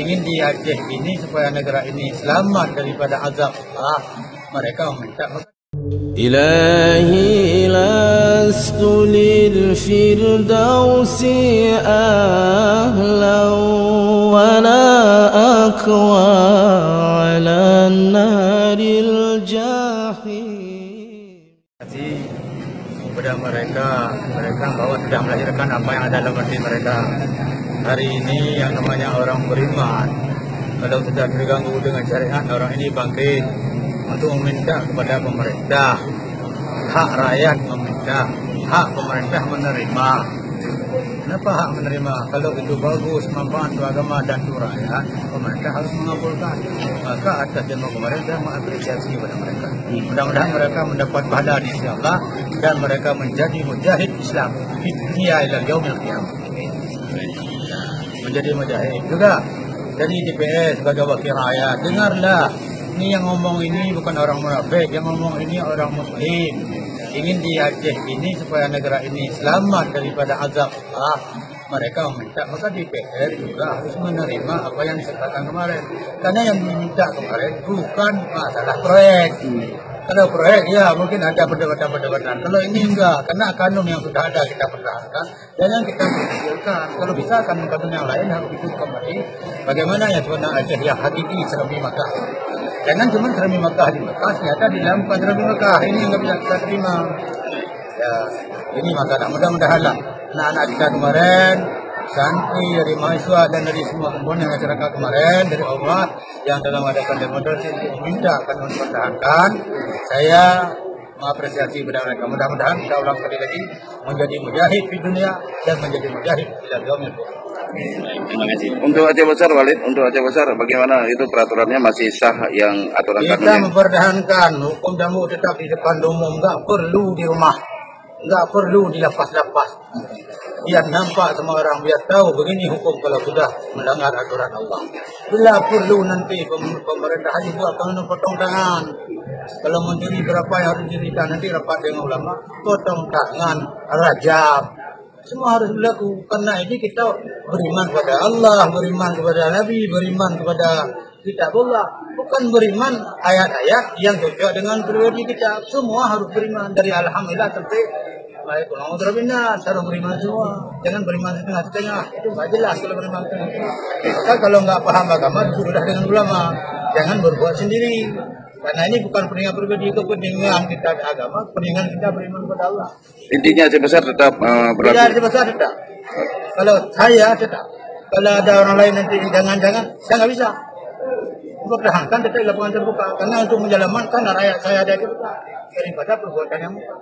ingin di Aceh ini supaya negara ini selamat daripada azab Allah, mereka meminta Ilahi lastu lil firdausi ahlan wa la aqwa ala naril jahim. Kepada mereka bahwa sudah melahirkan apa yang ada dalam hati mereka. Hari ini yang namanya orang beriman, kalau sudah terganggu dengan syariat, orang ini bangkit untuk meminta kepada pemerintah, hak rakyat meminta, hak pemerintah menerima. Kenapa hak menerima? Kalau itu bagus, manfaat untuk agama dan untuk rakyat, pemerintah harus mengabulkan. Maka atas nama pemerintah mengapresiasi kepada mereka. Mudah-mudahan mereka mendapat pahala di sisi Allah dan mereka menjadi mujahid Islam di dunia ila yaumil qiyamah. Menjadi mujahid juga. Jadi DPS sebagai wakil rakyat, dengarlah. Ini yang ngomong ini bukan orang munafik, yang ngomong ini orang muslim. Ingin di Aceh ini supaya negara ini selamat daripada azab Allah, mereka meminta. Maka DPR juga harus menerima apa yang disertakan kemarin. Karena yang diminta kemarin bukan masalah proyek. Kalau proyek ya mungkin ada perdebatan. Kalau ini enggak, karena kanun yang sudah ada kita pertahankan dan yang kita pikirkan. Kalau bisa kanun-kanun yang lain harus itu kembali. Bagaimana ya sebenarnya Aceh yang hakiki Seremi Makkah. Jangan cuma Seremi Makkah di Makkah, ternyata di dalam Seremi Makkah ini enggak bisa kita terima. Ya, ini masalah. Mudah-mudahan lah anak-anak kita kemarin, santri dari mahasiswa dan dari semua komponen masyarakat kemarin dari Allah yang dalam adakan demonstrasi untuk meminta akan mempertahankan. Saya mengapresiasi kepada mereka. Mudah-mudahan kita ulang sekali lagi menjadi mujahid di dunia dan menjadi mujahid di yaumil qiyamah. Terima kasih. Untuk Aceh Besar, Walid, untuk Aceh Besar bagaimana itu peraturannya masih sah yang aturan kita kanunnya? mempertahankan hukum jamu tetap di depan umum, nggak perlu di rumah, nggak perlu dilepas-lepas. Biar nampak semua orang, biar tahu begini hukum kalau sudah melanggar aturan Allah. Bila perlu nanti pemerintah haji buat potong tangan. Kalau menteri berapa yang harus diberikan nanti rapat dengan ulama, potong tangan, rajab. Semua harus berlaku. Karena ini kita beriman kepada Allah, beriman kepada Nabi, beriman kepada kitabullah. Bukan beriman ayat-ayat yang cocok dengan pribadi kita. Semua harus beriman dari alhamdulillah sampai Alhamdulillah, harus beriman semua. Jangan beriman setengah-setengah. Itu nggak jelas kalau beriman setengah-setengah. Maka kalau nggak paham agama, disuruh dengan ulama. Jangan berbuat sendiri. Karena ini bukan kepentingan pribadi, itu kepentingan kita agama, kepentingan kita beriman kepada Allah. Intinya Aceh Besar tetap berlaku. Tidak Aceh Besar tetap. Kalau saya tetap. Kalau ada orang lain nanti jangan-jangan, saya nggak bisa. Pertahankan tetap lapangan terbuka. Karena untuk menyelamatkan rakyat saya ada Aceh Besar daripada perbuatan yang muka.